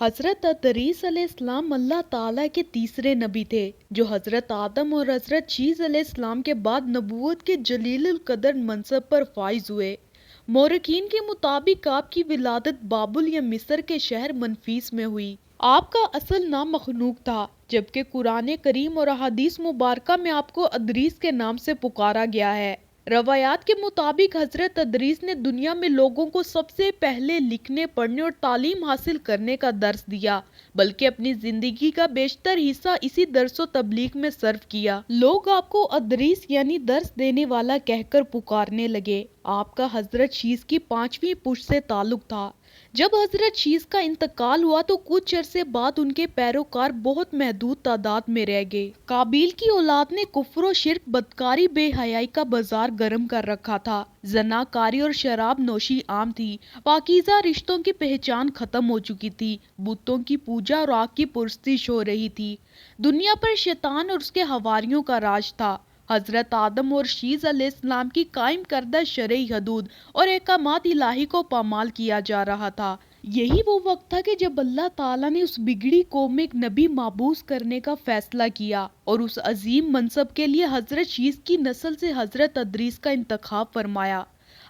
حضرت ادریس علیہ السلام اللہ تعالیٰ کے تیسرے نبی تھے جو حضرت آدم اور حضرت شیس علیہ السلام کے بعد نبوت کے جلیل القدر منصب پر فائز ہوئے۔ مورخین کے مطابق آپ کی ولادت بابل یا مصر کے شہر منفیس میں ہوئی۔ آپ کا اصل نام مخنوق تھا، جبکہ قرآن کریم اور احادیث مبارکہ میں آپ کو ادریس کے نام سے پکارا گیا ہے۔ روایات کے مطابق حضرت ادریس نے دنیا میں لوگوں کو سب سے پہلے لکھنے، پڑھنے اور تعلیم حاصل کرنے کا درس دیا، بلکہ اپنی زندگی کا بیشتر حصہ اسی درس و تبلیغ میں صرف کیا۔ لوگ آپ کو ادریس یعنی درس دینے والا کہہ کر پکارنے لگے۔ آپ کا حضرت شیس کی 5ویں پشت سے تعلق تھا۔ جب حضرت شیس کا انتقال ہوا تو کچھ عرصے بعد ان کے پیروکار بہت محدود تعداد میں رہ گئے۔ قابیل کی اولاد نے کفر و شرک، بدکاری، بے حیائی کا بازار گرم کر رکھا تھا۔ زناکاری اور شراب نوشی عام تھی۔ پاکیزہ رشتوں کی پہچان ختم ہو چکی تھی۔ بتوں کی پوجا اور آگ کی پرستش ہو رہی تھی۔ دنیا پر شیطان اور اس کے حواریوں کا راج تھا۔ حضرت آدم اور شیس علیہ السلام کی قائم کردہ شرعی حدود اور احکامات الہی کو پامال کیا جا رہا تھا۔ یہی وہ وقت تھا کہ جب اللہ تعالیٰ نے اس بگڑی قوم میں ایک نبی مابعوث کرنے کا فیصلہ کیا اور اس عظیم منصب کے لیے حضرت شیس کی نسل سے حضرت ادریس کا انتخاب فرمایا۔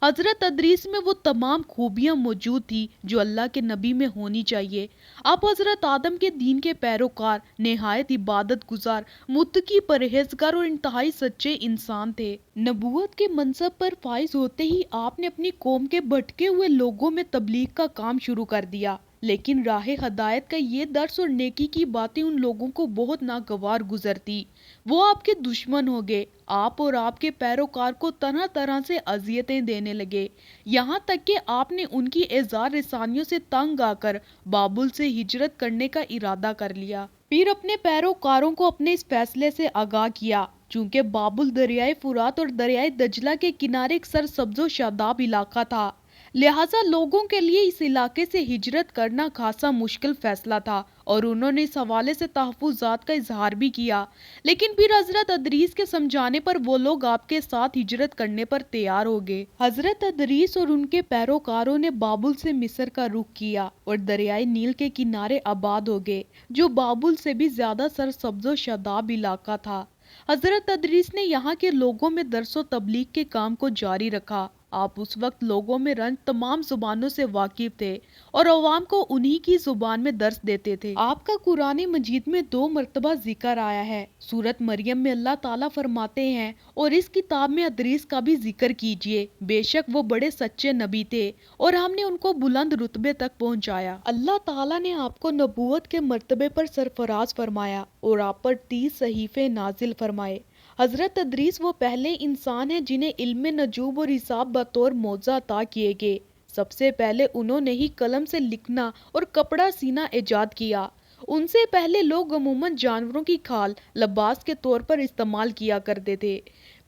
حضرت ادریس میں وہ تمام خوبیاں موجود تھی جو اللہ کے نبی میں ہونی چاہیے۔ آپ حضرت آدم کے دین کے پیروکار، نہایت عبادت گزار، متقی، پرہیزگار اور انتہائی سچے انسان تھے۔ نبوت کے منصب پر فائز ہوتے ہی آپ نے اپنی قوم کے بھٹکے ہوئے لوگوں میں تبلیغ کا کام شروع کر دیا، لیکن راہ ہدایت کا یہ درس اور نیکی کی باتیں ان لوگوں کو بہت ناگوار گزرتی۔ وہ آپ کے دشمن ہو گئے۔ آپ اور آپ کے پیروکار کو طرح طرح سے اذیتیں دینے لگے، یہاں تک کہ آپ نے ان کی اعزار رسانیوں سے تنگ آ کر بابل سے ہجرت کرنے کا ارادہ کر لیا۔ پھر اپنے پیروکاروں کو اپنے اس فیصلے سے آگاہ کیا۔ چونکہ بابل دریائے فرات اور دریائے دجلہ کے کنارے ایک سرسبز و شاداب علاقہ تھا، لہٰذا لوگوں کے لیے اس علاقے سے ہجرت کرنا خاصا مشکل فیصلہ تھا، اور انہوں نے اس حوالے سے تحفظات کا اظہار بھی کیا۔ لیکن پھر حضرت ادریس کے سمجھانے پر وہ لوگ آپ کے ساتھ ہجرت کرنے پر تیار ہو گئے۔ حضرت ادریس اور ان کے پیروکاروں نے بابل سے مصر کا رخ کیا اور دریائے نیل کے کنارے آباد ہو گئے، جو بابل سے بھی زیادہ سرسبز و شاداب علاقہ تھا۔ حضرت ادریس نے یہاں کے لوگوں میں درس و تبلیغ کے کام کو جاری رکھا۔ آپ اس وقت لوگوں میں رنج تمام زبانوں سے واقف تھے اور عوام کو انہی کی زبان میں درس دیتے تھے۔ آپ کا قرآن مجید میں 2 مرتبہ ذکر آیا ہے۔ سورۃ مریم میں اللہ تعالیٰ فرماتے ہیں، اور اس کتاب میں ادریس کا بھی ذکر کیجئے، بے شک وہ بڑے سچے نبی تھے اور ہم نے ان کو بلند رتبے تک پہنچایا۔ اللہ تعالیٰ نے آپ کو نبوت کے مرتبے پر سرفراز فرمایا اور آپ پر 30 صحیفے نازل فرمائے۔ حضرت ادریس وہ پہلے انسان ہیں جنہیں علم نجوم اور حساب بطور معجزہ عطا کیے گئے۔ سب سے پہلے انہوں نے ہی قلم سے لکھنا اور کپڑا سینا ایجاد کیا۔ ان سے پہلے لوگ عموماً جانوروں کی کھال لباس کے طور پر استعمال کیا کرتے تھے۔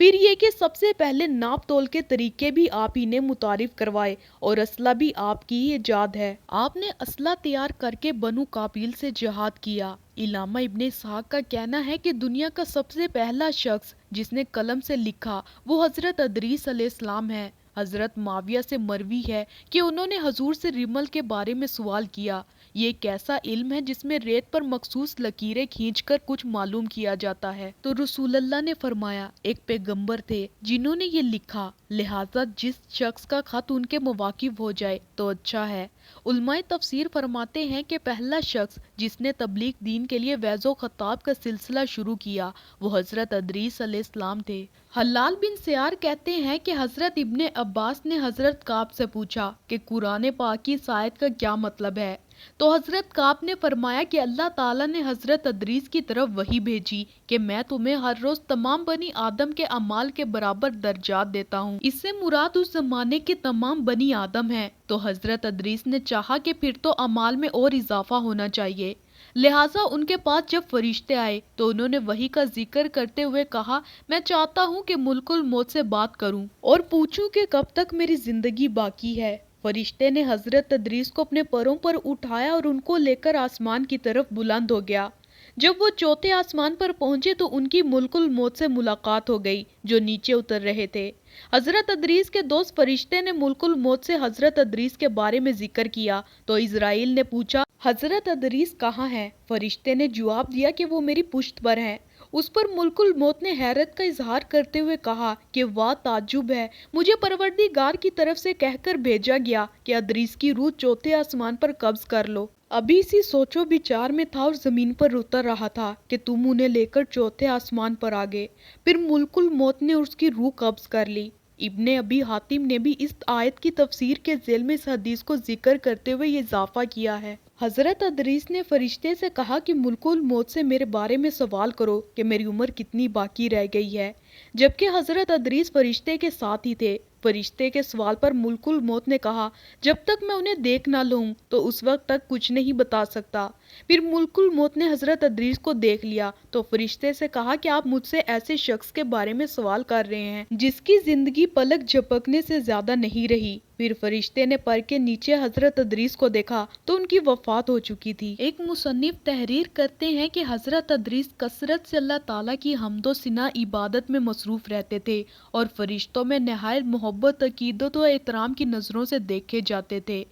پھر یہ کہ سب سے پہلے ناپ تول کے طریقے بھی آپ ہی نے متعارف کروائے اور اسلحہ بھی آپ کی ہی ایجاد ہے۔ آپ نے اسلحہ تیار کر کے بنو قابیل سے جہاد کیا۔ علامہ ابن اسحاق کا کہنا ہے کہ دنیا کا سب سے پہلا شخص جس نے قلم سے لکھا وہ حضرت ادریس علیہ السلام ہے۔ حضرت معاویہ سے مروی ہے کہ انہوں نے حضور سے رمل کے بارے میں سوال کیا۔ یہ ایک ایسا علم ہے جس میں ریت پر مخصوص لکیریں کھینچ کر کچھ معلوم کیا جاتا ہے، تو رسول اللہ نے فرمایا ایک پیغمبر تھے جنہوں نے یہ لکھا، لہٰذا جس شخص کا خط ان کے مواقف ہو جائے تو اچھا ہے۔ علماء تفسیر فرماتے ہیں کہ پہلا شخص جس نے تبلیغ دین کے لیے وعظ و خطاب کا سلسلہ شروع کیا وہ حضرت ادریس علیہ السلام تھے۔ حلال بن سیار کہتے ہیں کہ حضرت ابن عباس نے حضرت کعب سے پوچھا کہ قرآن پاک کی اس آیت کا کیا مطلب ہے، تو حضرت کعب نے فرمایا کہ اللہ تعالیٰ نے حضرت ادریس کی طرف وحی بھیجی کہ میں تمہیں ہر روز تمام بنی آدم کے اعمال کے برابر درجات دیتا ہوں۔ اس سے مراد اس زمانے کے تمام بنی آدم ہیں۔ تو حضرت ادریس نے چاہا کہ پھر تو اعمال میں اور اضافہ ہونا چاہیے، لہٰذا ان کے پاس جب فرشتے آئے تو انہوں نے وحی کا ذکر کرتے ہوئے کہا، میں چاہتا ہوں کہ ملک الموت سے بات کروں اور پوچھوں کہ کب تک میری زندگی باقی ہے۔ فرشتے نے حضرت ادریس کو اپنے پروں پر اٹھایا اور ان کو لے کر آسمان کی طرف بلند ہو گیا۔ جب وہ چوتھے آسمان پر پہنچے تو ان کی ملک الموت سے ملاقات ہو گئی جو نیچے اتر رہے تھے۔ حضرت ادریس کے دوست فرشتے نے ملک الموت سے حضرت ادریس کے بارے میں ذکر کیا تو اسرائیل نے پوچھا، حضرت ادریس کہاں ہے؟ فرشتے نے جواب دیا کہ وہ میری پشت پر ہیں۔ اس پر ملک الموت نے حیرت کا اظہار کرتے ہوئے کہا کہ واہ تعجب ہے، مجھے پروردگار کی طرف سے کہہ کر بھیجا گیا کہ ادریس کی روح چوتھے آسمان پر قبض کر لو۔ ابھی اسی سوچو بچار میں تھا اور زمین پر اتر رہا تھا کہ تم انہیں لے کر چوتھے آسمان پر آگے، پھر ملک الموت نے اس کی روح قبض کر لی۔ ابن ابی حاتم نے بھی اس آیت کی تفسیر کے ذیل میں اس حدیث کو ذکر کرتے ہوئے یہ اضافہ کیا ہے۔ حضرت ادریس نے فرشتے سے کہا کہ ملک الموت سے میرے بارے میں سوال کرو کہ میری عمر کتنی باقی رہ گئی ہے، جبکہ حضرت ادریس فرشتے کے ساتھ ہی تھے۔ فرشتے کے سوال پر ملک الموت نے کہا جب تک میں انہیں دیکھ نہ لوں تو اس وقت تک کچھ نہیں بتا سکتا۔ پھر ملک الموت نے حضرت ادریس کو دیکھ لیا تو فرشتے سے کہا کہ آپ مجھ سے ایسے شخص کے بارے میں سوال کر رہے ہیں جس کی زندگی پلک جھپکنے سے زیادہ نہیں رہی۔ پھر فرشتے نے پر کے نیچے حضرت ادریس کو دیکھا تو ان کی وفات ہو چکی تھی۔ ایک مصنف تحریر کرتے ہیں کہ حضرت ادریس کثرت سے اللہ تعالیٰ کی حمد و ثنا عبادت میں مصروف رہتے تھے اور فرشتوں میں نہایت محبت، عقیدت و احترام کی نظروں سے دیکھے جاتے تھے۔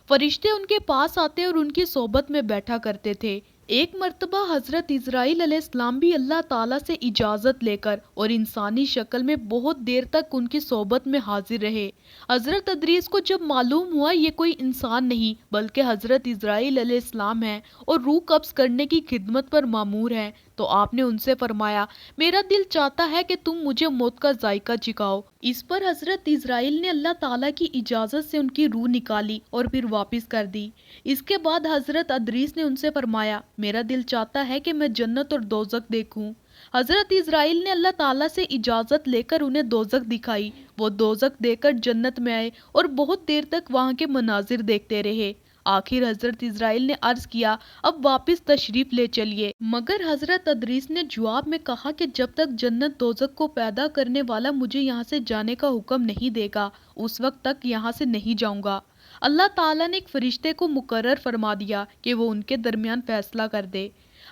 فرشتے ان کے پاس آتے اور ان کی صحبت میں بیٹھا کرتے تھے۔ ایک مرتبہ حضرت اسرائیل علیہ السلام بھی اللہ تعالیٰ سے اجازت لے کر اور انسانی شکل میں بہت دیر تک ان کی صحبت میں حاضر رہے۔ حضرت ادریس کو جب معلوم ہوا یہ کوئی انسان نہیں بلکہ حضرت اسرائیل علیہ السلام ہیں اور روح قبض کرنے کی خدمت پر مامور ہیں، تو آپ نے ان سے فرمایا میرا دل چاہتا ہے کہ تم مجھے موت کا ذائقہ چکھاؤ۔ اس پر حضرت اسرائیل نے اللہ تعالیٰ کی اجازت سے ان کی روح نکالی اور پھر واپس کر دی۔ اس کے بعد حضرت ادریس نے ان سے فرمایا میرا دل چاہتا ہے کہ میں جنت اور دوزخ دیکھوں۔ حضرت اسرائیل نے اللہ تعالیٰ سے اجازت لے کر انہیں دوزخ دکھائی۔ وہ دوزخ دیکھ کر جنت میں آئے اور بہت دیر تک وہاں کے مناظر دیکھتے رہے۔ آخر حضرت اسرائیل نے عرض کیا اب واپس تشریف لے چلیے، مگر حضرت ادریس نے جواب میں کہا کہ جب تک جنت دوزخ کو پیدا کرنے والا مجھے یہاں سے جانے کا حکم نہیں دے گا اس وقت تک یہاں سے نہیں جاؤں گا۔ اللہ تعالیٰ نے ایک فرشتے کو مقرر فرما دیا کہ وہ ان کے درمیان فیصلہ کر دے۔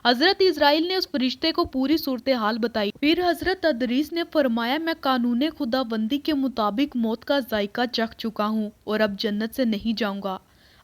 حضرت اسرائیل نے اس فرشتے کو پوری صورتحال بتائی۔ پھر حضرت ادریس نے فرمایا میں قانون خدا بندی کے مطابق موت کا ذائقہ چکھ چکا ہوں اور اب جنت سے نہیں جاؤں گا۔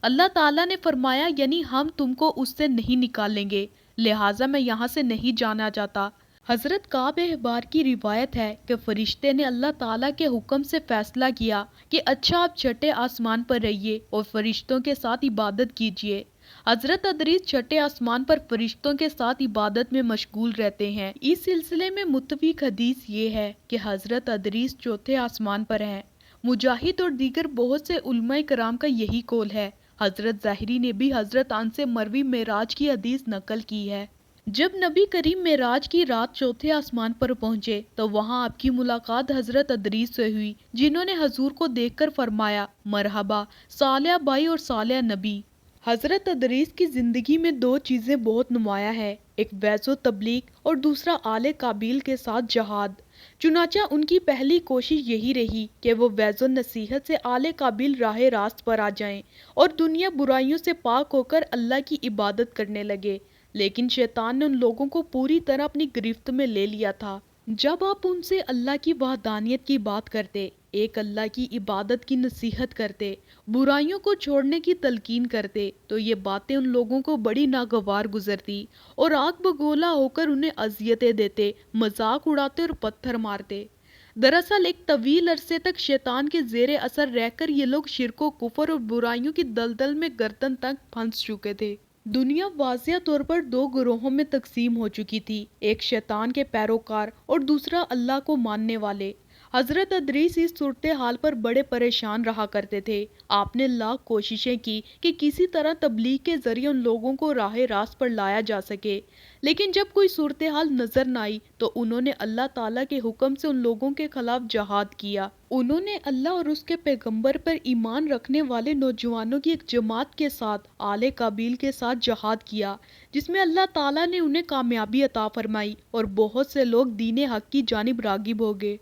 اللہ تعالیٰ نے فرمایا یعنی ہم تم کو اس سے نہیں نکالیں گے، لہٰذا میں یہاں سے نہیں جانا چاہتا۔ حضرت کعب احبار کی روایت ہے کہ فرشتے نے اللہ تعالیٰ کے حکم سے فیصلہ کیا کہ اچھا آپ چھٹے آسمان پر رہیے اور فرشتوں کے ساتھ عبادت کیجیے۔ حضرت ادریس چھٹے آسمان پر فرشتوں کے ساتھ عبادت میں مشغول رہتے ہیں۔ اس سلسلے میں متفق حدیث یہ ہے کہ حضرت ادریس چوتھے آسمان پر ہیں۔ مجاہد اور دیگر بہت سے علماء کرام کا یہی قول ہے۔ حضرت ظاہری نے بھی حضرت انس سے مروی معراج کی حدیث نقل کی ہے۔ جب نبی کریم معراج کی رات چوتھے آسمان پر پہنچے تو وہاں آپ کی ملاقات حضرت ادریس سے ہوئی، جنہوں نے حضور کو دیکھ کر فرمایا مرحبا صالح بھائی اور صالح نبی۔ حضرت ادریس کی زندگی میں دو چیزیں بہت نمایاں ہیں، ایک وعظ و تبلیغ اور دوسرا آل قابیل کے ساتھ جہاد۔ چنانچہ ان کی پہلی کوشش یہی رہی کہ وہ وعظ و نصیحت سے آل قابیل راہ راست پر آ جائیں اور دنیا برائیوں سے پاک ہو کر اللہ کی عبادت کرنے لگے، لیکن شیطان نے ان لوگوں کو پوری طرح اپنی گرفت میں لے لیا تھا۔ جب آپ ان سے اللہ کی وحدانیت کی بات کرتے، ایک اللہ کی عبادت کی نصیحت کرتے، برائیوں کو چھوڑنے کی تلقین کرتے، تو یہ باتیں ان لوگوں کو بڑی ناگوار گزرتی اور آگ بگولا ہو کر انہیں اذیتیں دیتے، مذاق اڑاتے اور پتھر مارتے۔ دراصل ایک طویل عرصے تک شیطان کے زیر اثر رہ کر یہ لوگ شرک و کفر اور برائیوں کی دلدل میں گردن تک پھنس چکے تھے۔ دنیا واضح طور پر دو گروہوں میں تقسیم ہو چکی تھی، ایک شیطان کے پیروکار اور دوسرا اللہ کو ماننے والے۔ حضرت ادریس اس صورتحال پر بڑے پریشان رہا کرتے تھے۔ آپ نے لاکھ کوششیں کی کہ کسی طرح تبلیغ کے ذریعے ان لوگوں کو راہ راست پر لایا جا سکے، لیکن جب کوئی صورتحال نظر نہ آئی تو انہوں نے اللہ تعالیٰ کے حکم سے ان لوگوں کے خلاف جہاد کیا۔ انہوں نے اللہ اور اس کے پیغمبر پر ایمان رکھنے والے نوجوانوں کی ایک جماعت کے ساتھ آل قابیل کے ساتھ جہاد کیا، جس میں اللہ تعالیٰ نے انہیں کامیابی عطا فرمائی اور بہت سے لوگ دین حق کی جانب راغب ہو گئے۔